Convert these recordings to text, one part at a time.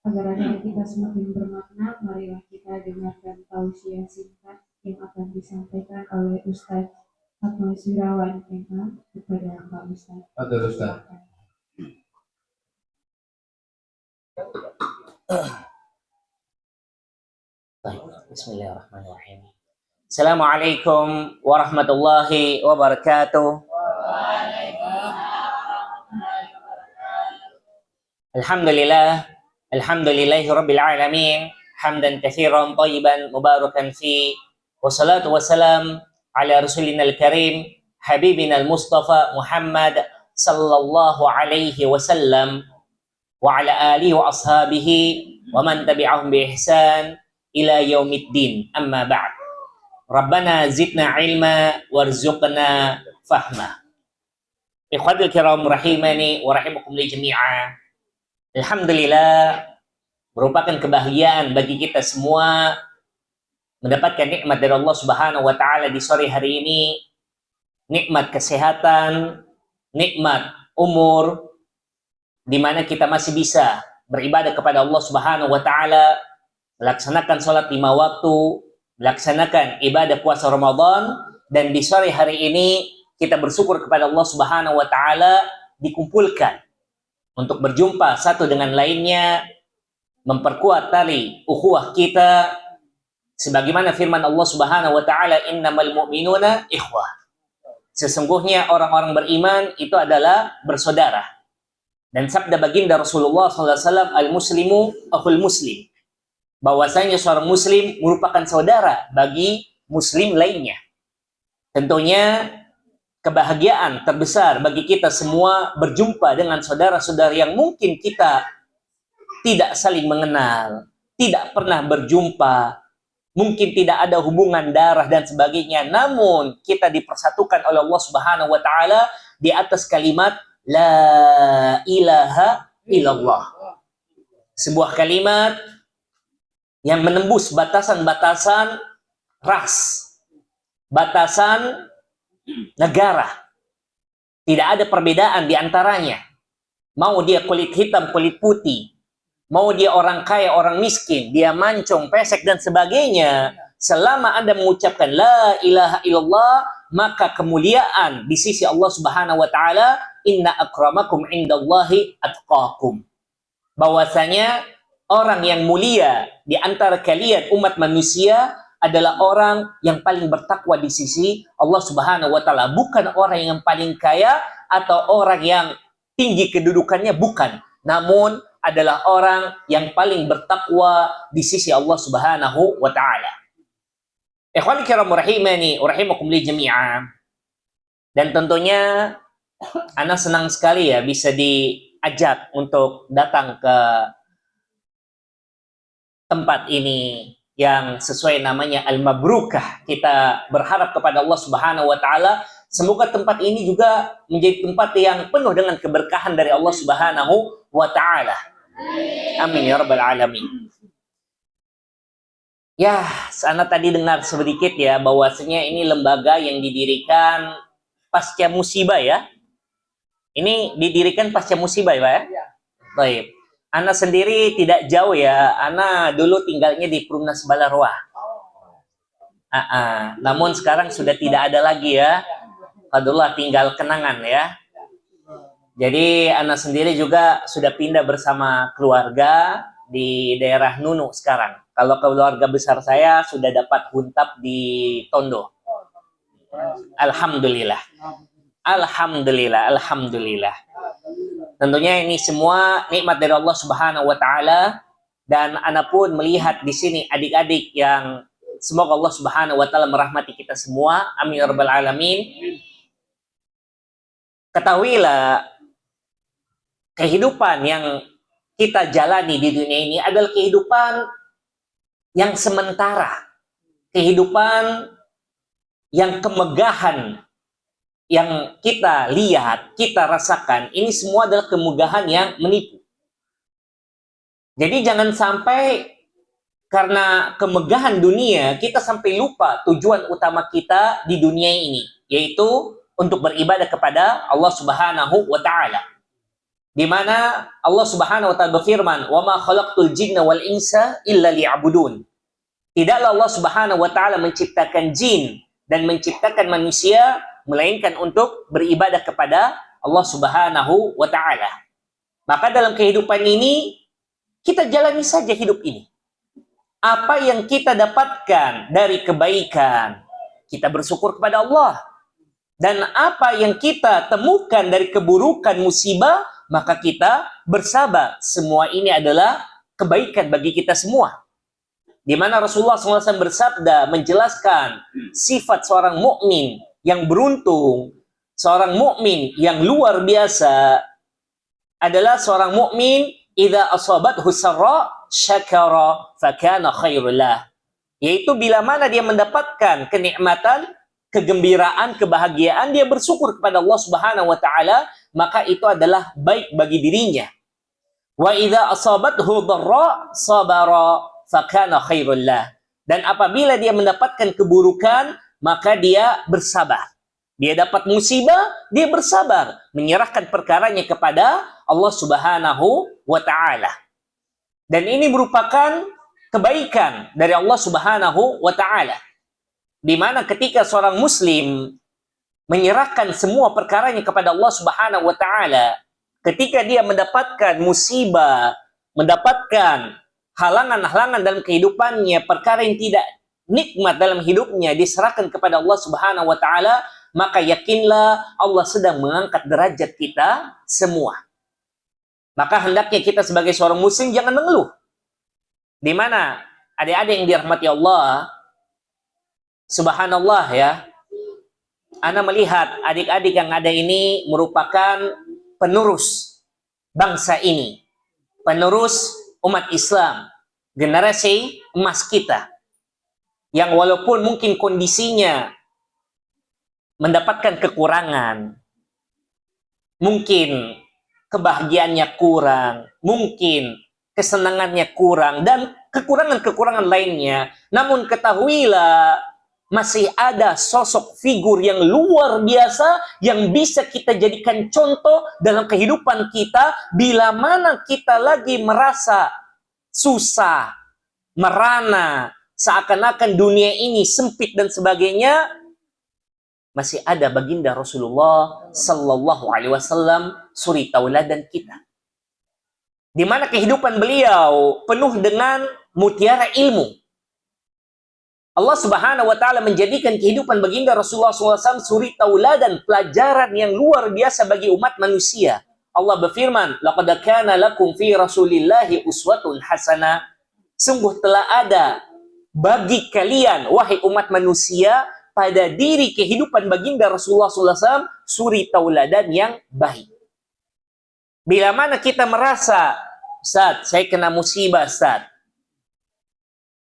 Agar acara kita semakin bermakna, marilah kita dengarkan tausiah singkat yang akan disampaikan oleh Ustadz Atmaus Wirawan MA kepada Pak Ustadz. Betul, Ustaz. Bismillahirrahmanirrahim. Assalamualaikum warahmatullahi wabarakatuh. Alhamdulillah, alhamdulillahi rabbil alamin, hamdan katsiran thayyiban mubarakan fi, wassalatu wassalam ala rasulina al-karim, habibina al-mustafa Muhammad sallallahu alaihi wasallam wa ala alihi wa ashabihi wa man tabi'ahum bi ihsan ila yaumiddin. Amma ba'd. Rabbana zidna ilma warzuqna fahma. Ikhwatul kiram rahimani wa rahimakum li jami'a. Alhamdulillah, merupakan kebahagiaan bagi kita semua mendapatkan nikmat dari Allah Subhanahu wa taala di sore hari ini, nikmat kesehatan, nikmat umur, di mana kita masih bisa beribadah kepada Allah Subhanahu wa taala, melaksanakan sholat 5 waktu, melaksanakan ibadah puasa Ramadan, dan di sore hari ini kita bersyukur kepada Allah Subhanahu wa taala dikumpulkan untuk berjumpa satu dengan lainnya, memperkuat tali ukhuwah kita sebagaimana firman Allah Subhanahu wa taala, innamal mu'minuna ikhwah. Sesungguhnya orang-orang beriman itu adalah bersaudara. Dan sabda baginda Rasulullah SAW, al-muslimu akhul muslim, bahwasanya seorang muslim merupakan saudara bagi muslim lainnya. Tentunya kebahagiaan terbesar bagi kita semua berjumpa dengan saudara-saudara yang mungkin kita tidak saling mengenal, tidak pernah berjumpa, mungkin tidak ada hubungan darah dan sebagainya, namun kita dipersatukan oleh Allah Subhanahu wa taala di atas kalimat la ilaha illallah. Sebuah kalimat yang menembus batasan-batasan ras, batasan negara. Tidak ada perbedaan di antaranya. Mau dia kulit hitam, kulit putih, mau dia orang kaya, orang miskin, dia mancung, pesek dan sebagainya, selama Anda mengucapkan la ilaha illallah, maka kemuliaan di sisi Allah Subhanahu wa taala, inna akramakum indallahi atqakum. Bahwasanya orang yang mulia di antara kalian umat manusia adalah orang yang paling bertakwa di sisi Allah Subhanahu wa taala, bukan orang yang paling kaya atau orang yang tinggi kedudukannya, bukan, namun adalah orang yang paling bertakwa di sisi Allah Subhanahu wa taala. Ikhwani kiram rahimani wa rahimakum li jami'a. Dan tentunya ana senang sekali ya bisa diajak untuk datang ke tempat ini yang sesuai namanya Al-Mabrukah. Kita berharap kepada Allah Subhanahu wa taala semoga tempat ini juga menjadi tempat yang penuh dengan keberkahan dari Allah Subhanahu wa taala. Amin ya rabbal alamin. Ya, sana tadi dengar sedikit ya bahwasanya ini lembaga yang didirikan pasca musibah ya. Ini didirikan pasca musibah ya, Pak ya? Baik. Ana sendiri tidak jauh ya, Ana dulu tinggalnya di Perumnas Balaroa. Namun sekarang sudah tidak ada lagi ya. Alhamdulillah tinggal kenangan ya. Jadi Ana sendiri juga sudah pindah bersama keluarga di daerah Nunu sekarang. Kalau keluarga besar saya sudah dapat huntap di Tondo. Alhamdulillah. Alhamdulillah, alhamdulillah. Tentunya ini semua nikmat dari Allah Subhanahu wa taala, dan ana pun melihat di sini adik-adik yang semoga Allah Subhanahu wa taala merahmati kita semua. Amin ya rabbal alamin. Ketahuilah kehidupan yang kita jalani di dunia ini adalah kehidupan yang sementara. Kehidupan yang kemegahan yang kita lihat, kita rasakan, ini semua adalah kemegahan yang menipu. Jadi jangan sampai karena kemegahan dunia, kita sampai lupa tujuan utama kita di dunia ini, yaitu untuk beribadah kepada Allah Subhanahu wa ta'ala. di mana Allah Subhanahu wa taala berfirman, "Wa ma khalaqtul jinna wal insa illa liya'budun." Tidaklah Allah Subhanahu wa taala menciptakan jin dan menciptakan manusia melainkan untuk beribadah kepada Allah Subhanahu wa taala. Maka dalam kehidupan ini kita jalani saja hidup ini. Apa yang kita dapatkan dari kebaikan, kita bersyukur kepada Allah. Dan apa yang kita temukan dari keburukan musibah, maka kita bersabar. Semua ini adalah kebaikan bagi kita semua. Di mana Rasulullah SAW bersabda menjelaskan sifat seorang mukmin yang beruntung, seorang mukmin yang luar biasa adalah seorang mukmin idza asabathu sarra syakara fakana khairul lah. Yaitu bila mana dia mendapatkan kenikmatan, kegembiraan, kebahagiaan, dia bersyukur kepada Allah Subhanahu wa taala, maka itu adalah baik bagi dirinya. Wa idza asabathu dharra sabara fakana khairul lah. Dan apabila dia mendapatkan keburukan, maka dia bersabar. Dia dapat musibah, dia bersabar, menyerahkan perkaranya kepada Allah Subhanahu wa taala. Dan ini merupakan kebaikan dari Allah Subhanahu wa taala. Di mana ketika seorang muslim menyerahkan semua perkaranya kepada Allah Subhanahu wa taala, ketika dia mendapatkan musibah, mendapatkan halangan-halangan dalam kehidupannya, perkara yang tidak nikmat dalam hidupnya diserahkan kepada Allah Subhanahu wa taala, maka yakinlah Allah sedang mengangkat derajat kita semua. Maka hendaknya kita sebagai seorang muslim jangan mengeluh. Di mana adik-adik yang dirahmati Allah, subhanallah ya, ana melihat adik-adik yang ada ini merupakan penerus bangsa ini, penerus umat Islam, generasi emas kita, yang walaupun mungkin kondisinya mendapatkan kekurangan, mungkin kebahagiaannya kurang, mungkin kesenangannya kurang, dan kekurangan-kekurangan lainnya, namun ketahuilah masih ada sosok figur yang luar biasa yang bisa kita jadikan contoh dalam kehidupan kita bila mana kita lagi merasa susah, merana, seakan-akan dunia ini sempit dan sebagainya. Masih ada baginda Rasulullah Sallallahu Alaihi Wasallam suri tauladan kita, di mana kehidupan beliau penuh dengan mutiara ilmu. Allah Subhanahu wa taala menjadikan kehidupan baginda Rasulullah SAW suri tauladan, pelajaran yang luar biasa bagi umat manusia. Allah berfirman, "Laqad kana lakum fi Rasulillahi uswatun hasanah." Sungguh telah ada bagi kalian, wahai umat manusia, pada diri kehidupan baginda Rasulullah SAW suri tauladan yang baik. Bila mana kita merasa, Ustaz, saya kena musibah, Ustaz.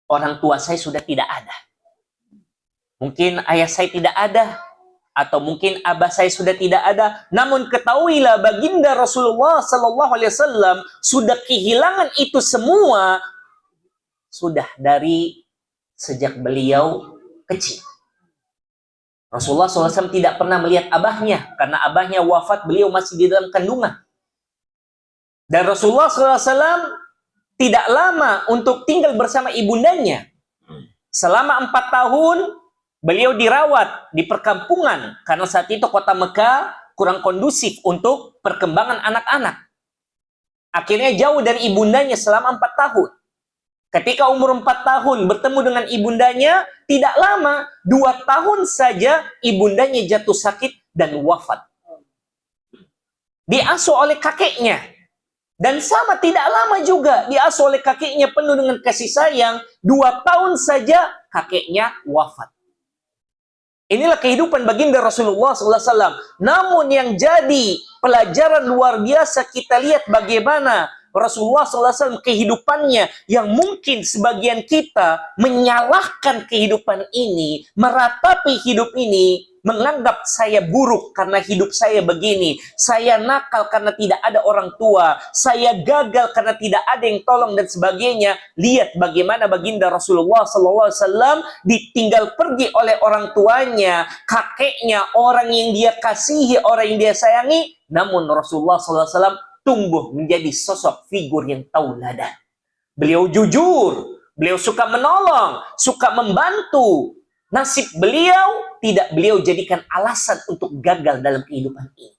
Orang tua saya sudah tidak ada. Mungkin ayah saya tidak ada. Atau mungkin abah saya sudah tidak ada. Namun ketahuilah baginda Rasulullah SAW sudah kehilangan itu semua. Sudah dari sejak beliau kecil. Rasulullah SAW tidak pernah melihat abahnya. Karena abahnya wafat, beliau masih di dalam kandungan. Dan Rasulullah SAW tidak lama untuk tinggal bersama ibundanya. Selama 4 tahun, beliau dirawat di perkampungan. Karena saat itu kota Mekah kurang kondusif untuk perkembangan anak-anak. Akhirnya jauh dari ibundanya selama 4 tahun. Ketika umur 4 tahun bertemu dengan ibundanya, tidak lama, 2 tahun saja ibundanya jatuh sakit dan wafat. Diasuh oleh kakeknya. Dan sama tidak lama juga diasuh oleh kakeknya penuh dengan kasih sayang. 2 tahun saja kakeknya wafat. Inilah kehidupan baginda Rasulullah SAW. Namun yang jadi pelajaran luar biasa kita lihat bagaimana Rasulullah SAW kehidupannya yang mungkin sebagian kita menyalahkan kehidupan ini, meratapi hidup ini, menganggap saya buruk karena hidup saya begini, saya nakal karena tidak ada orang tua, saya gagal karena tidak ada yang tolong dan sebagainya. Lihat bagaimana baginda Rasulullah SAW ditinggal pergi oleh orang tuanya, kakeknya, orang yang dia kasihi, orang yang dia sayangi. Namun Rasulullah SAW tumbuh menjadi sosok figur yang tauladan. Beliau jujur, beliau suka menolong, suka membantu. Nasib beliau tidak beliau jadikan alasan untuk gagal dalam kehidupan ini.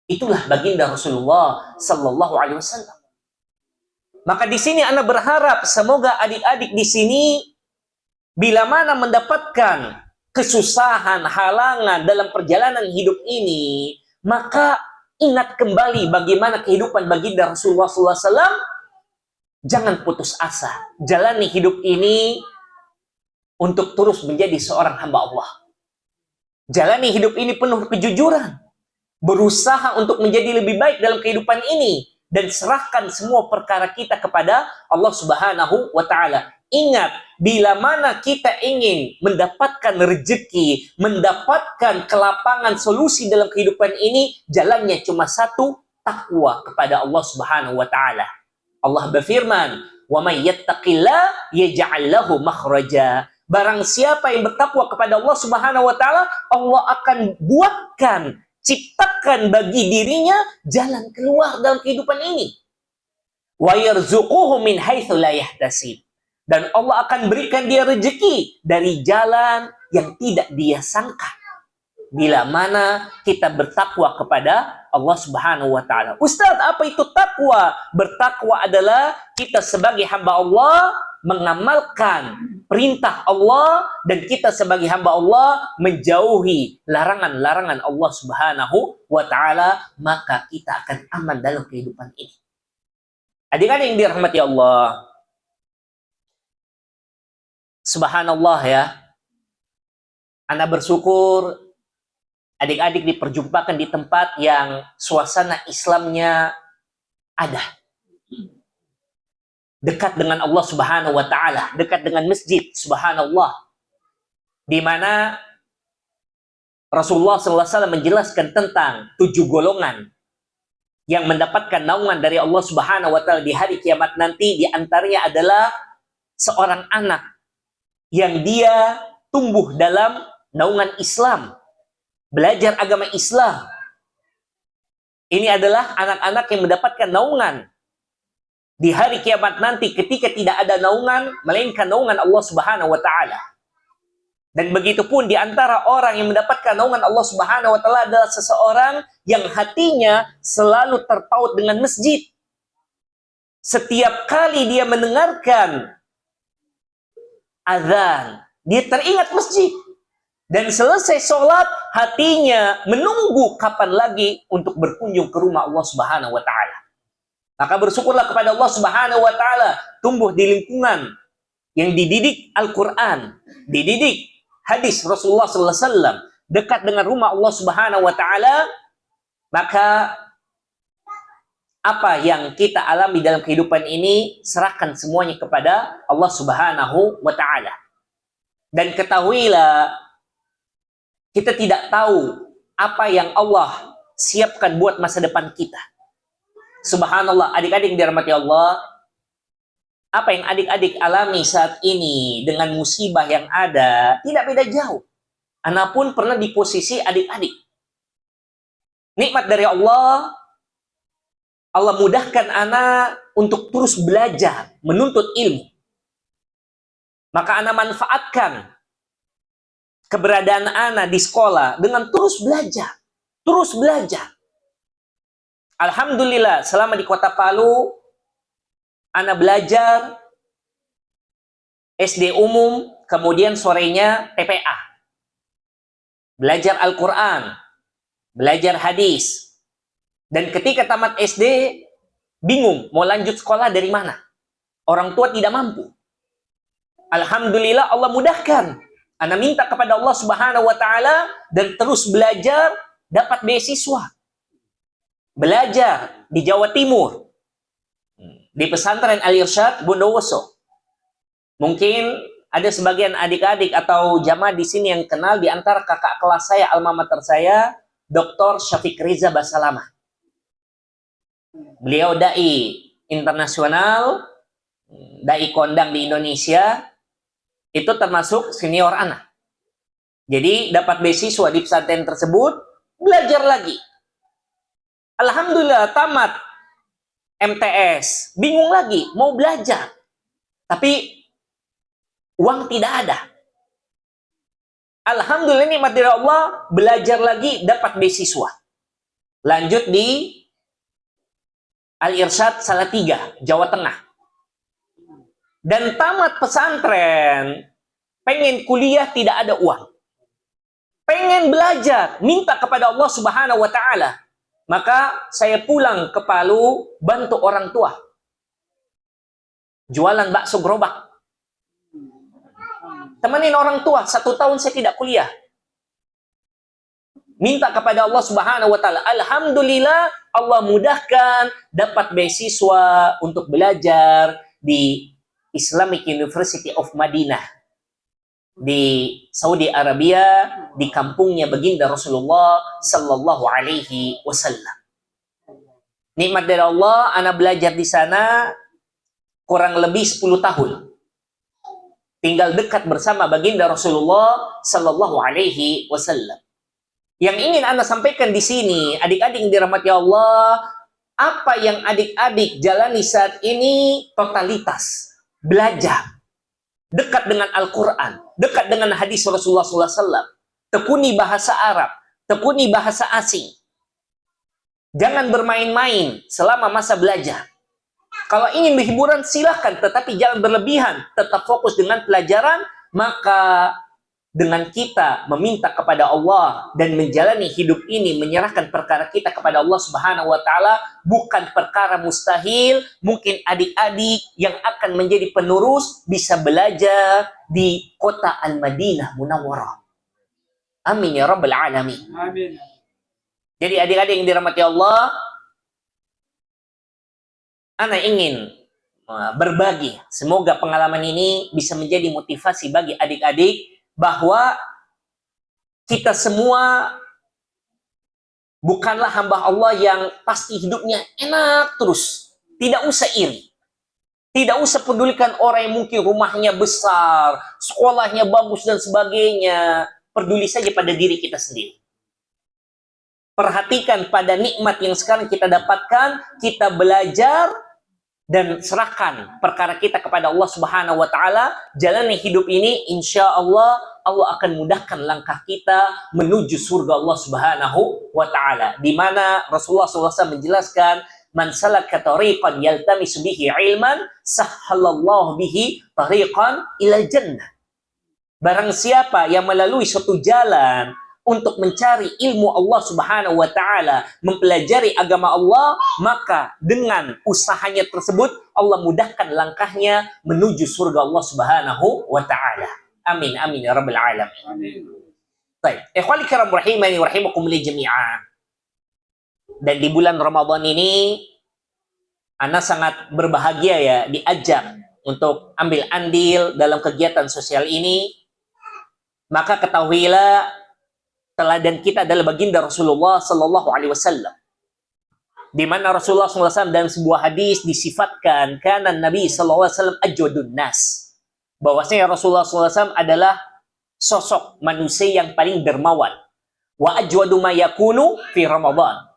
Itulah baginda Rasulullah Sallallahu Alaihi Wasallam. Maka di sini Anda berharap semoga adik-adik di sini bila mana mendapatkan kesusahan, halangan dalam perjalanan hidup ini, maka ingat kembali bagaimana kehidupan baginda Rasulullah SAW. Jangan putus asa. Jalani hidup ini untuk terus menjadi seorang hamba Allah. Jalani hidup ini penuh kejujuran. Berusaha untuk menjadi lebih baik dalam kehidupan ini. Dan serahkan semua perkara kita kepada Allah Subhanahu wa Ta'ala. Ingat, bila mana kita ingin mendapatkan rezeki, mendapatkan kelapangan solusi dalam kehidupan ini, jalannya cuma satu, takwa kepada Allah Subhanahu wa Ta'ala. Allah berfirman, "Wa may yattaqillah yaj'al lahu makhraja." Barang siapa yang bertakwa kepada Allah Subhanahu wa Ta'ala, Allah akan buatkan, ciptakan bagi dirinya jalan keluar dalam kehidupan ini. Wa yarzuquhu min haitsu la yahtasib. Dan Allah akan berikan dia rezeki dari jalan yang tidak dia sangka. Bila mana kita bertakwa kepada Allah Subhanahu wa Ta'ala. Ustaz, apa itu takwa? Bertakwa adalah kita sebagai hamba Allah mengamalkan perintah Allah dan kita sebagai hamba Allah menjauhi larangan-larangan Allah Subhanahu wa Ta'ala, maka kita akan aman dalam kehidupan ini. Adik-adik yang dirahmati Allah, subhanallah ya, Anda bersyukur adik-adik diperjumpakan di tempat yang suasana Islamnya ada. Dekat dengan Allah Subhanahu wa Ta'ala, dekat dengan masjid, subhanallah. Di mana Rasulullah SAW menjelaskan tentang 7 golongan yang mendapatkan naungan dari Allah Subhanahu wa Ta'ala di hari kiamat nanti. Di antaranya adalah seorang anak yang dia tumbuh dalam naungan Islam, belajar agama Islam. Ini adalah anak-anak yang mendapatkan naungan di hari kiamat nanti ketika tidak ada naungan melainkan naungan Allah Subhanahu wa Ta'ala. Dan begitu pun di antara orang yang mendapatkan naungan Allah Subhanahu wa Ta'ala adalah seseorang yang hatinya selalu terpaut dengan masjid. Setiap kali dia mendengarkan azan, dia teringat masjid. Dan selesai sholat, hatinya menunggu kapan lagi untuk berkunjung ke rumah Allah Subhanahu wa Ta'ala. Maka bersyukurlah kepada Allah Subhanahu wa Ta'ala, tumbuh di lingkungan yang dididik Al-Quran, dididik hadis Rasulullah SAW, dekat dengan rumah Allah Subhanahu wa Ta'ala. Maka apa yang kita alami dalam kehidupan ini, serahkan semuanya kepada Allah Subhanahu wa Ta'ala. Dan ketahuilah, kita tidak tahu apa yang Allah siapkan buat masa depan kita. Subhanallah, adik-adik yang dirahmati Allah, apa yang adik-adik alami saat ini dengan musibah yang ada, tidak beda jauh. Ana pun pernah di posisi adik-adik. Nikmat dari Allah, Allah mudahkan ana untuk terus belajar, menuntut ilmu. Maka ana manfaatkan keberadaan ana di sekolah dengan terus belajar, terus belajar. Alhamdulillah, selama di Kota Palu, ana belajar SD umum, kemudian sorenya TPA. Belajar Al-Quran, belajar hadis. Dan ketika tamat SD, bingung mau lanjut sekolah dari mana. Orang tua tidak mampu. Alhamdulillah, Allah mudahkan. Ana minta kepada Allah Subhanahu wa Ta'ala dan terus belajar, dapat beasiswa. Belajar di Jawa Timur, di pesantren Al-Irsyad Bondowoso. Mungkin ada sebagian adik-adik atau jamaah di sini yang kenal di antara kakak kelas saya, alma mater saya, Dr. Syafiq Riza Basalamah. Beliau dai internasional, dai kondang di Indonesia, itu termasuk senior anak. Jadi dapat beasiswa di pesantren tersebut, belajar lagi. Alhamdulillah tamat MTS, bingung lagi mau belajar, tapi uang tidak ada. Alhamdulillah nikmat dari Allah, belajar lagi dapat beasiswa. Lanjut di Al-Irsyad Salatiga, Jawa Tengah. Dan tamat pesantren, pengen kuliah tidak ada uang. Pengen belajar, minta kepada Allah Subhanahu wa taala. Maka saya pulang ke Palu, bantu orang tua. Jualan bakso gerobak. Temenin orang tua, 1 tahun saya tidak kuliah. Minta kepada Allah Subhanahu wa taala. Alhamdulillah Allah mudahkan dapat beasiswa untuk belajar di Islamic University of Madinah di Saudi Arabia, di kampungnya baginda Rasulullah sallallahu alaihi wasallam. Nikmat dari Allah, anak belajar di sana kurang lebih 10 tahun. Tinggal dekat bersama baginda Rasulullah sallallahu alaihi wasallam. Yang ingin Anda sampaikan di sini, adik-adik yang dirahmati Allah, apa yang adik-adik jalani saat ini totalitas belajar, dekat dengan Al-Quran, dekat dengan hadis Rasulullah SAW, tekuni bahasa Arab, tekuni bahasa asing. Jangan bermain-main selama masa belajar. Kalau ingin berhiburan silahkan, tetapi jangan berlebihan, tetap fokus dengan pelajaran. Maka dengan kita meminta kepada Allah dan menjalani hidup ini, menyerahkan perkara kita kepada Allah Subhanahu wa taala, bukan perkara mustahil. Mungkin adik-adik yang akan menjadi penerus bisa belajar di kota Al-Madinah Munawwarah. Amin ya rabbal alamin. Amin. Jadi adik-adik yang dirahmati Allah, ana ingin berbagi. Semoga pengalaman ini bisa menjadi motivasi bagi adik-adik bahwa kita semua bukanlah hamba Allah yang pasti hidupnya enak terus. Tidak usah iri. Tidak usah pedulikan orang yang mungkin rumahnya besar, sekolahnya bagus dan sebagainya. Peduli saja pada diri kita sendiri. Perhatikan pada nikmat yang sekarang kita dapatkan, kita belajar dan serahkan perkara kita kepada Allah Subhanahu wa taala. Jalani hidup ini, insya Allah Allah akan mudahkan langkah kita menuju surga Allah Subhanahu wa taala, di mana Rasulullah SAW menjelaskan, man salaka tariqan yaltamisu bihi ilman sahhalallahu bihi tariqan ilal jannah. Barang siapa yang melalui suatu jalan untuk mencari ilmu Allah Subhanahu wa taala, mempelajari agama Allah, maka dengan usahanya tersebut Allah mudahkan langkahnya menuju surga Allah Subhanahu wa taala. Amin amin ya rabbal alamin. Amin. Baik, ikhwani kiram rahimani wa rahimakumullah jami'an. Dan di bulan Ramadan ini ana sangat berbahagia ya diajak untuk ambil andil dalam kegiatan sosial ini. Maka ketahuilah teladan kita adalah baginda Rasulullah sallallahu alaihi wasallam. Di mana Rasulullah SAW dalam sebuah hadis disifatkan kana Nabi sallallahu alaihi wasallam ajwadun nas. Bahwasanya Rasulullah SAW adalah sosok manusia yang paling dermawan. Wa ajwadu ma yakunu fi Ramadan.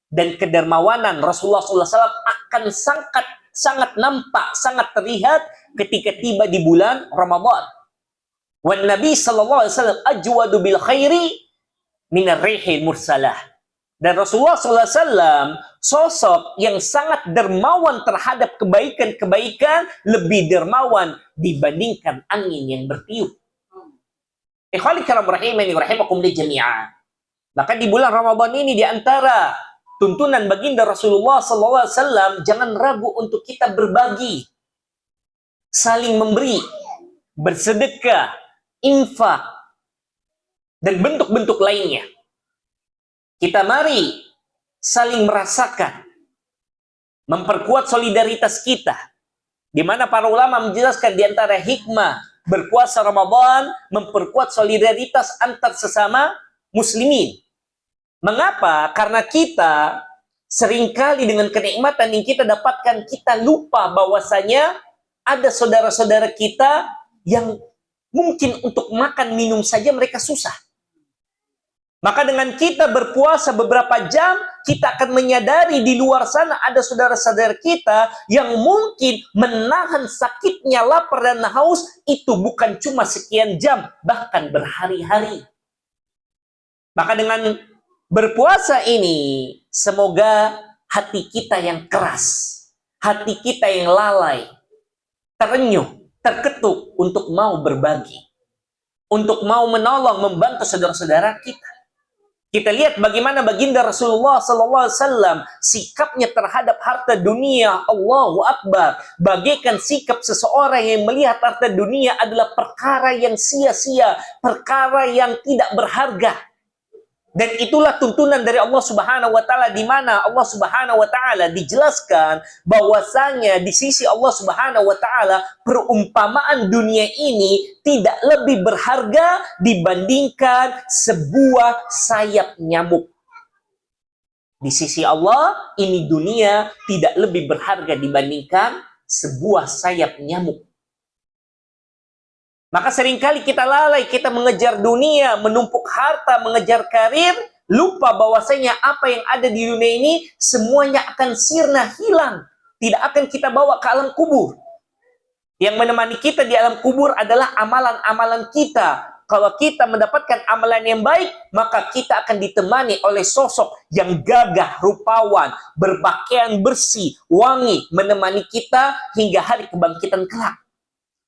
Dan kedermawanan Rasulullah SAW akan sangat nampak, sangat terlihat ketika tiba di bulan Ramadan. Wan Nabi sallallahu alaihi wasallam ajwadu bil khairi minar rihil mursalah. Dan Rasulullah SAW sosok yang sangat dermawan terhadap kebaikan-kebaikan, lebih dermawan dibandingkan angin yang bertiup. Ikhwani kiram rahimani wa rahimakumullah jami'an. Maka di bulan Ramadan ini, di antara tuntunan baginda Rasulullah SAW, jangan ragu untuk kita berbagi, saling memberi, bersedekah, infak, dan bentuk-bentuk lainnya. Kita mari saling merasakan, memperkuat solidaritas kita. Di mana para ulama menjelaskan di antara hikmah berpuasa Ramadan, memperkuat solidaritas antar sesama muslimin. Mengapa? Karena kita seringkali dengan kenikmatan yang kita dapatkan, kita lupa bahwasanya ada saudara-saudara kita yang mungkin untuk makan minum saja mereka susah. Maka dengan kita berpuasa beberapa jam, kita akan menyadari di luar sana ada saudara-saudara kita yang mungkin menahan sakitnya lapar dan haus itu bukan cuma sekian jam, bahkan berhari-hari. Maka dengan berpuasa ini, semoga hati kita yang keras, hati kita yang lalai, terenyuh, terketuk untuk mau berbagi, untuk mau menolong, membantu saudara-saudara kita. Kita lihat bagaimana baginda Rasulullah SAW sikapnya terhadap harta dunia. Allahu Akbar. Bagaikan sikap seseorang yang melihat harta dunia adalah perkara yang sia-sia, perkara yang tidak berharga. Dan itulah tuntunan dari Allah Subhanahu wa taala, di mana Allah Subhanahu wa taala dijelaskan bahwasanya di sisi Allah Subhanahu wa taala perumpamaan dunia ini tidak lebih berharga dibandingkan sebuah sayap nyamuk. Di sisi Allah ini dunia tidak lebih berharga dibandingkan sebuah sayap nyamuk. Maka seringkali kita lalai, kita mengejar dunia, menumpuk harta, mengejar karir, lupa bahwasanya apa yang ada di dunia ini semuanya akan sirna, hilang. Tidak akan kita bawa ke alam kubur. Yang menemani kita di alam kubur adalah amalan-amalan kita. Kalau kita mendapatkan amalan yang baik, maka kita akan ditemani oleh sosok yang gagah, rupawan, berpakaian bersih, wangi, menemani kita hingga hari kebangkitan kelak.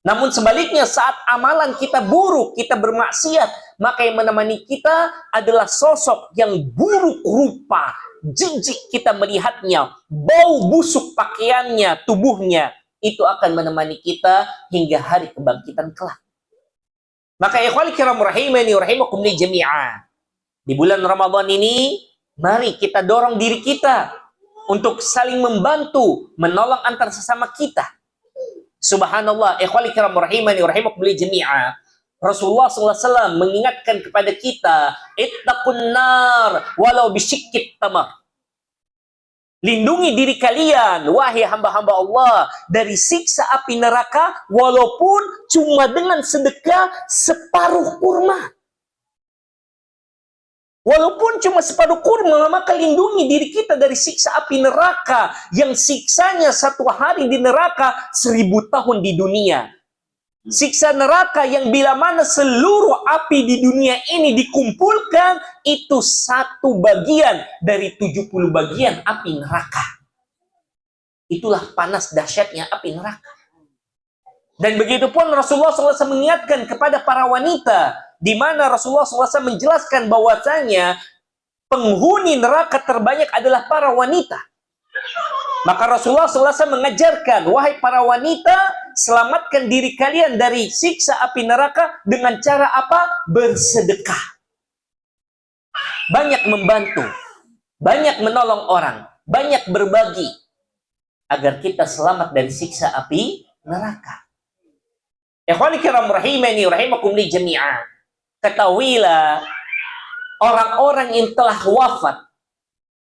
Namun sebaliknya saat amalan kita buruk, kita bermaksiat, maka yang menemani kita adalah sosok yang buruk rupa, jijik kita melihatnya, bau busuk pakaiannya, tubuhnya, itu akan menemani kita hingga hari kebangkitan kelak. Maka ikhwani kiram rahimani rahimakumullah jami'ah. Di bulan Ramadan ini, mari kita dorong diri kita untuk saling membantu, menolong antar sesama kita. Subhanallah, ikhwani kiram rahimani rahimakumullah jami'ah. Rasulullah SAW mengingatkan kepada kita, ittaqun nar walau bisyikit tamar. Lindungi diri kalian, wahai hamba-hamba Allah, dari siksa api neraka, walaupun cuma dengan sedekah separuh kurma. Walaupun cuma separuh kurma, maka lindungi diri kita dari siksa api neraka, yang siksanya satu hari di neraka 1000 tahun di dunia. Siksa neraka yang bila mana seluruh api di dunia ini dikumpulkan, itu satu bagian dari 70 bagian api neraka. Itulah panas dahsyatnya api neraka. Dan begitu pun Rasulullah SAW mengingatkan kepada para wanita, di mana Rasulullah SAW menjelaskan bahwasanya penghuni neraka terbanyak adalah para wanita. Maka Rasulullah SAW mengajarkan, wahai para wanita, selamatkan diri kalian dari siksa api neraka dengan cara apa? Bersedekah. Banyak membantu, banyak menolong orang, banyak berbagi, agar kita selamat dari siksa api neraka. Ikhwani kiram rahimani rahimakumullah jami'ah. Ketahuilah, orang-orang yang telah wafat,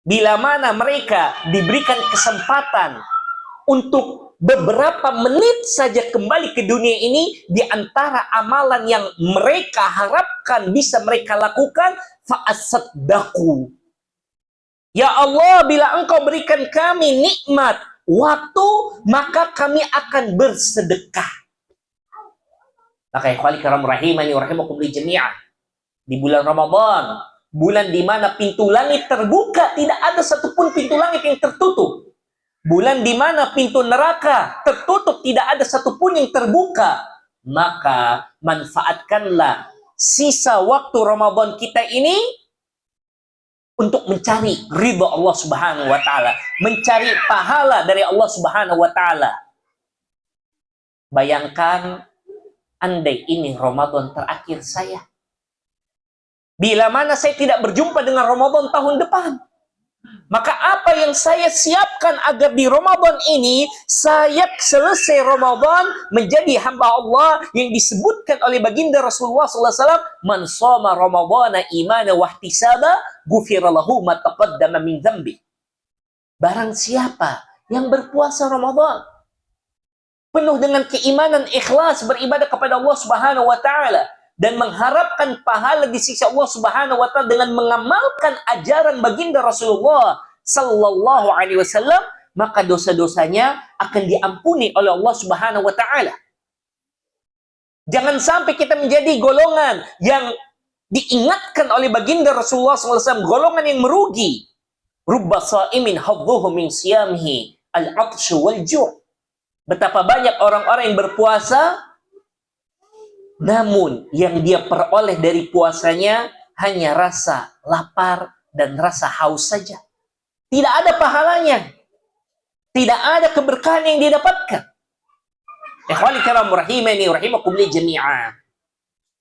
bila mana mereka diberikan kesempatan untuk beberapa menit saja kembali ke dunia ini, di antara amalan yang mereka harapkan bisa mereka lakukan, fa'asaddaqu. Ya Allah, bila Engkau berikan kami nikmat waktu, maka kami akan bersedekah. Maka ikhwani kiram rahimani rahimakumullah jami'ah, di bulan Ramadan, bulan di mana pintu langit terbuka, tidak ada satupun pintu langit yang tertutup. Bulan di mana pintu neraka tertutup, tidak ada satupun yang terbuka. Maka manfaatkanlah sisa waktu Ramadan kita ini untuk mencari ridha Allah Subhanahu wa taala, mencari pahala dari Allah Subhanahu wa taala. Bayangkan andai ini Ramadan terakhir saya. Bila mana saya tidak berjumpa dengan Ramadan tahun depan, maka apa yang saya siapkan agar di Ramadan ini, saya selesai Ramadan menjadi hamba Allah yang disebutkan oleh baginda Rasulullah SAW, man shoma Ramadana imana wahtisaba ghufira lahu ma taqaddama min dzambi. Barang siapa yang berpuasa Ramadan penuh dengan keimanan, ikhlas, beribadah kepada Allah Subhanahu wa taala, dan mengharapkan pahala di sisi Allah Subhanahu wa taala dengan mengamalkan ajaran baginda Rasulullah sallallahu alaihi wasallam, maka dosa-dosanya akan diampuni oleh Allah Subhanahu wa taala. Jangan sampai kita menjadi golongan yang diingatkan oleh baginda Rasulullah SAW, golongan yang merugi. Rubba sa'imin hadduhu min siyamihi al-'atshu wal ju'. Betapa banyak orang-orang yang berpuasa, namun yang dia peroleh dari puasanya hanya rasa lapar dan rasa haus saja. Tidak ada pahalanya. Tidak ada keberkahan yang dia dapatkan. Ikhwani kiram rahimani rahimakumullah jami'ah.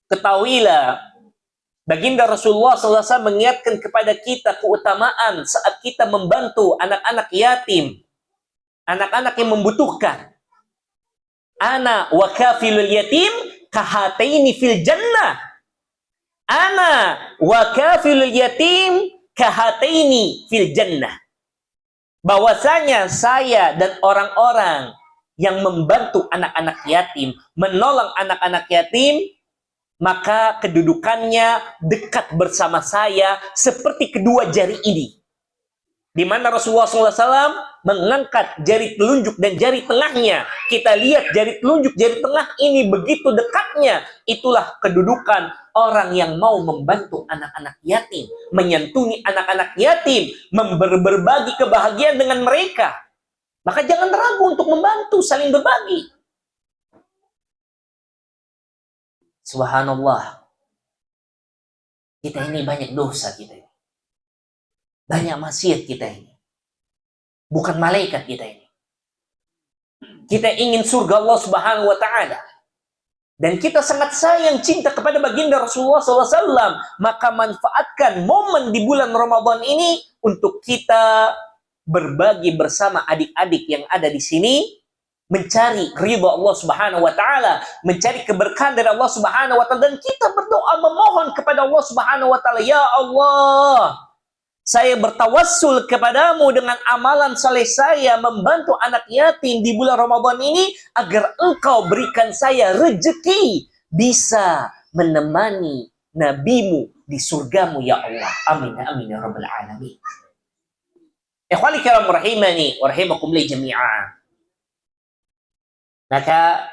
Ketahuilah, baginda Rasulullah SAW mengingatkan kepada kita keutamaan saat kita membantu anak-anak yatim, anak-anak yang membutuhkan. Ana wa kafilul yatim kahataini fil jannah. Ana wa kafilul yatim kahataini fil jannah. Bahwasanya saya dan orang-orang yang membantu anak-anak yatim, menolong anak-anak yatim, maka kedudukannya dekat bersama saya seperti kedua jari ini. Di mana Rasulullah SAW mengangkat jari telunjuk dan jari tengahnya. Kita lihat jari telunjuk, jari tengah ini begitu dekatnya. Itulah kedudukan orang yang mau membantu anak-anak yatim, menyantuni anak-anak yatim, berbagi kebahagiaan dengan mereka. Maka jangan ragu untuk membantu, saling berbagi. Subhanallah. Kita ini banyak dosa kita ini. Banyak maksiat kita ini. Bukan malaikat kita ini. Kita ingin surga Allah Subhanahu wa taala. Dan kita sangat sayang cinta kepada baginda Rasulullah SAW. Maka manfaatkan momen di bulan Ramadan ini untuk kita berbagi bersama adik-adik yang ada di sini, mencari ridha Allah Subhanahu wa taala, mencari keberkahan dari Allah Subhanahu wa taala, dan kita berdoa memohon kepada Allah Subhanahu wa taala, ya Allah, saya bertawassul kepadamu dengan amalan saleh saya membantu anak yatim di bulan Ramadan ini agar engkau berikan saya rezeki bisa menemani nabimu di surgamu ya Allah. Amin amin ya rabbal alamin. Ikhwani kiram rahimani wa rahimakumullah jami'ah. Maka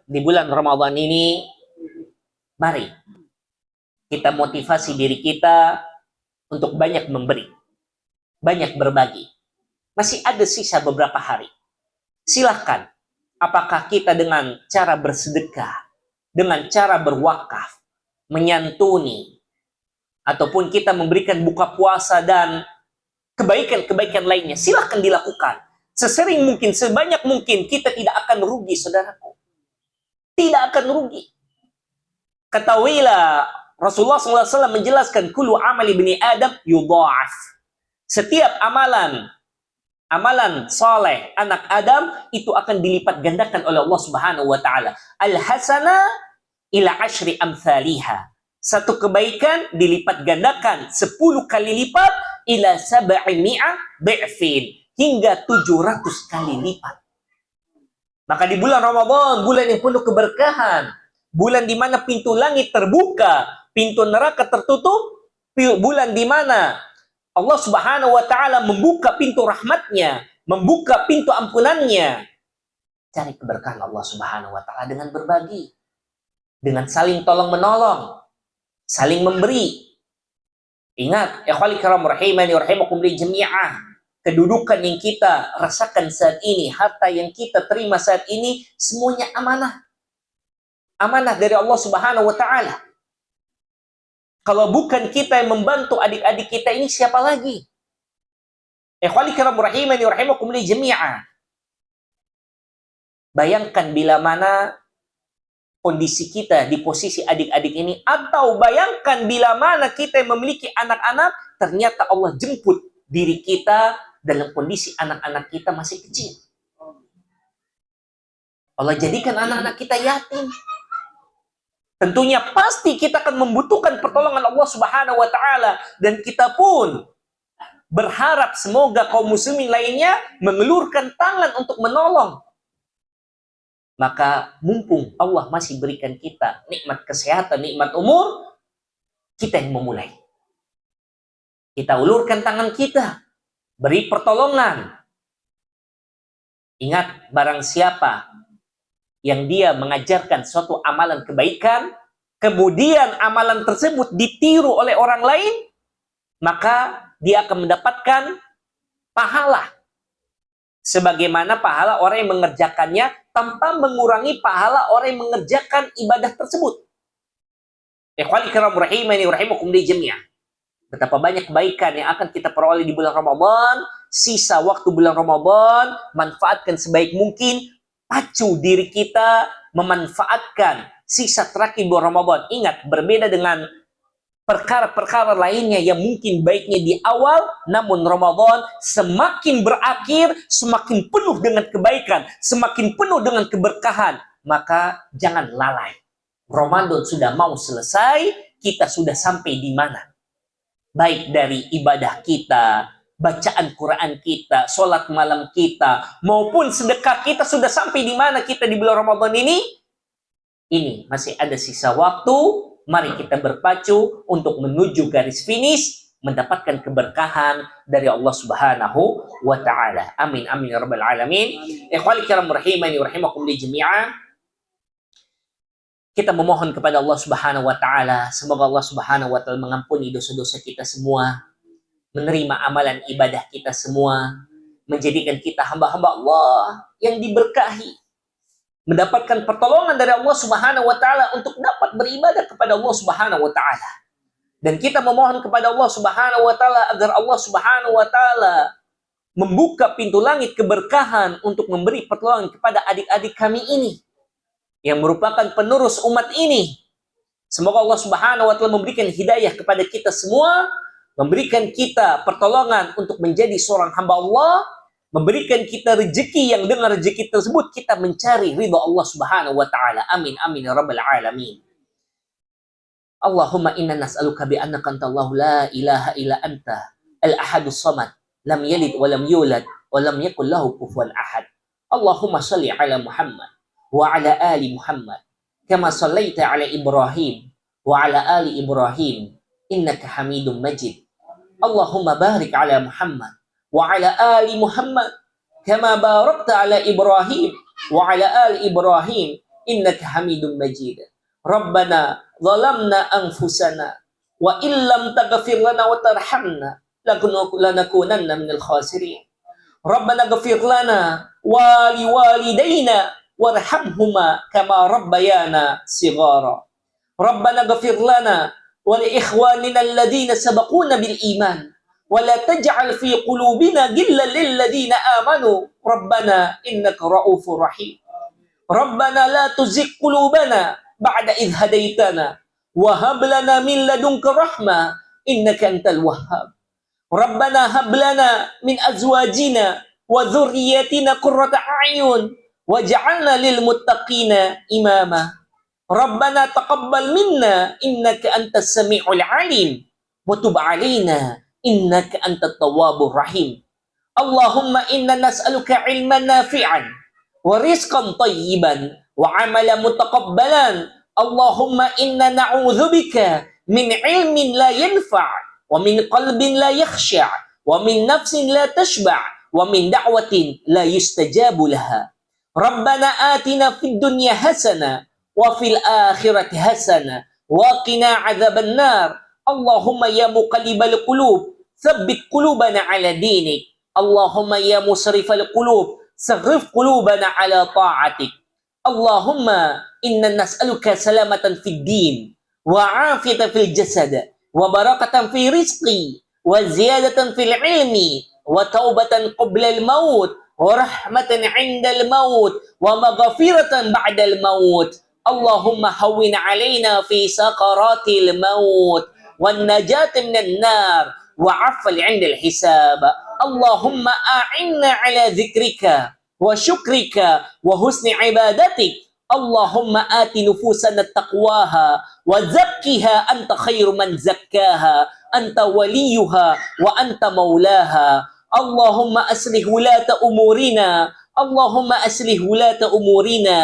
di bulan Ramadan ini, mari kita motivasi diri kita untuk banyak memberi, banyak berbagi. Masih ada sisa beberapa hari. Silahkan, apakah kita dengan cara bersedekah, dengan cara berwakaf, menyantuni, ataupun kita memberikan buka puasa dan kebaikan-kebaikan lainnya, silahkan dilakukan. Sesering mungkin, sebanyak mungkin, kita tidak akan rugi, saudaraku. Tidak akan rugi. Ketahuilah, Rasulullah SAW menjelaskan, Kullu amali bani Adam yudha'af. Setiap amalan saleh anak Adam, itu akan dilipat gandakan oleh Allah Subhanahu wa ta'ala. Al-hasana ila ashri amthaliha. Satu kebaikan dilipat gandakan 10 kali lipat ila sab'imi'ah bi'fin, hingga 700 kali lipat. Maka di bulan Ramadan, bulan yang penuh keberkahan, bulan di mana pintu langit terbuka, pintu neraka tertutup, bulan di mana Allah Subhanahu wa taala membuka pintu rahmatnya, membuka pintu ampunannya. Cari keberkahan Allah Subhanahu wa taala dengan berbagi, dengan saling tolong menolong, saling memberi. Ingat, ikhwani kiram rahimani wa rahimakumullah jami'ah, kedudukan yang kita rasakan saat ini, harta yang kita terima saat ini, semuanya amanah. Amanah dari Allah Subhanahu wa taala. Kalau bukan kita yang membantu adik-adik kita ini, siapa lagi? Ikhwani kiram rahimani wa rahimakumullah jami'ah. Bayangkan bila mana kondisi kita di posisi adik-adik ini, atau bayangkan bila mana kita yang memiliki anak-anak, ternyata Allah jemput diri kita dalam kondisi anak-anak kita masih kecil. Allah jadikan anak-anak kita yatim. Tentunya pasti kita akan membutuhkan pertolongan Allah Subhanahu wa taala, dan kita pun berharap semoga kaum muslimin lainnya mengelurkan tangan untuk menolong. Maka mumpung Allah masih berikan kita nikmat kesehatan, nikmat umur, kita yang memulai. Kita ulurkan tangan kita, beri pertolongan. Ingat, barang siapa yang dia mengajarkan suatu amalan kebaikan, kemudian amalan tersebut ditiru oleh orang lain, maka dia akan mendapatkan pahala. Sebagaimana pahala orang yang mengerjakannya tanpa mengurangi pahala orang yang mengerjakan ibadah tersebut. Ikhwani kiram rahimani rahimakum di jami'ah. Betapa banyak kebaikan yang akan kita peroleh di bulan Ramadan. Sisa waktu bulan Ramadan, manfaatkan sebaik mungkin, pacu diri kita memanfaatkan sisa terakhir bulan Ramadan. Ingat, berbeda dengan perkara-perkara lainnya yang mungkin baiknya di awal, namun Ramadan semakin berakhir, semakin penuh dengan kebaikan, semakin penuh dengan keberkahan. Maka jangan lalai. Ramadan sudah mau selesai, kita sudah sampai di mana? Baik dari ibadah kita, bacaan Quran kita, sholat malam kita, maupun sedekah kita sudah sampai di mana kita di bulan Ramadan ini? Ini masih ada sisa waktu. Mari kita berpacu untuk menuju garis finish, mendapatkan keberkahan dari Allah Subhanahu wa Ta'ala. Amin amin ya rabbal alamin. Ikhwani kiram rahimani rahimakum li jami'an. Kita memohon kepada Allah Subhanahu wa Ta'ala, semoga Allah Subhanahu wa Ta'ala mengampuni dosa-dosa kita semua, menerima amalan ibadah kita semua, menjadikan kita hamba-hamba Allah yang diberkahi, mendapatkan pertolongan dari Allah Subhanahu wa Ta'ala untuk dapat beribadah kepada Allah Subhanahu wa Ta'ala. Dan kita memohon kepada Allah Subhanahu wa Ta'ala agar Allah Subhanahu wa Ta'ala membuka pintu langit keberkahan untuk memberi pertolongan kepada adik-adik kami ini yang merupakan penerus umat ini. Semoga Allah Subhanahu wa Ta'ala memberikan hidayah kepada kita semua, memberikan kita pertolongan untuk menjadi seorang hamba Allah, memberikan kita rezeki yang dengan rezeki tersebut kita mencari ridha Allah Subhanahu wa Ta'ala. Amin amin ya rabbal alamin. Allahumma inna nas'aluka bi annaka antallahu la ilaha illa anta al-ahadus samad lam yalid wa lam yulad wa lam yakul lahu kufuwan ahad. Allahumma shalli ala Muhammad wa ala ali Muhammad kama shallaita ala Ibrahim wa ala ali Ibrahim innaka Hamidum Majid. Allahumma barik ala Muhammad wa ala ali Muhammad kama barakta ala Ibrahim wa ala ali Ibrahim innaka Hamidum Majid. Rabbana zalamna anfusana wa illam taghfir lana wa tarhamna lanakunanna minal khasirin. Rabbana ghfir lana wa liwalidayna warhamhuma kama rabbayana shighara. Rabbana ghfir lana wa li ikhwanina alladhina sabaquna bil iman ولا تجعل في قلوبنا غلا للذين آمنوا ربنا إنك رؤوف رحيم ربنا لا تزغ قلوبنا بعد إذ هديتنا وهب لنا من لدنك رحمة إنك أنت الوهاب ربنا هب لنا من أزواجنا وذرياتنا قرة أعين واجعلنا للمتقين إماما ربنا تقبل منا إنك أنت السميع العليم وتب علينا innaka antat tawwabur rahim. Allahumma inna nas'aluka ilman nafi'an wa rizqan tayyiban wa amalan mutaqabbalan. Allahumma inna na'udzubika min ilmin la yanfa' wa min qalbin la yakhsha' wa min nafsin la tashba' wa min da'watin la yustajabu laha. Rabbana atina fid dunya hasanah wa fil akhirati hasanah wa qina adzaban nar. Allahumma ya muqallibal qulub tsabbit qulubana ala dinik. Allahumma ya musrifal qulub sarrif qulubana ala ta'atik. Allahumma inna nas'aluka salamatan fid din wa afiyatan fil jasad wa barakatan fi rizqi wa ziyadatan fil ilmi wa taubatan qabla al maut wa rahmatan 'inda al maut wa maghfiratan ba'da al maut. Allahumma hawwin 'alaina fi sakaratil maut والنجاة من النار وعفو عند الحساب. اللهم أعنا على ذكرك وشكرك وحسن عبادتك. اللهم آت نفوسنا تقواها وزكها أنت خير من زكاها أنت وليها وأنت مولاها. اللهم أصلح ولاة أمورنا اللهم أصلح ولاة أمورنا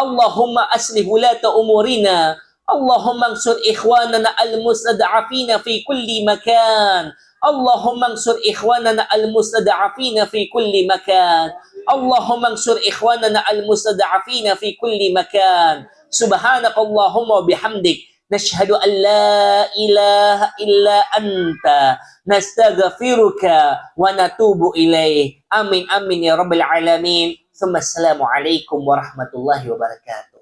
Allahumma aslih wulata umurina. Allahumma ansur ikhwanana al-mustad'afina fi kulli makan. Allahumma ansur ikhwanana al-mustad'afina fi kulli makan. Allahumma ansur ikhwanana al-mustad'afina fi kulli makan. Subhanakallahumma bihamdik. Nashhadu an la ilaha illa anta. Nastaghfiruka wa natubu ilaih. Amin amin ya rabbal alamin. Assalamualaikum warahmatullahi wabarakatuh.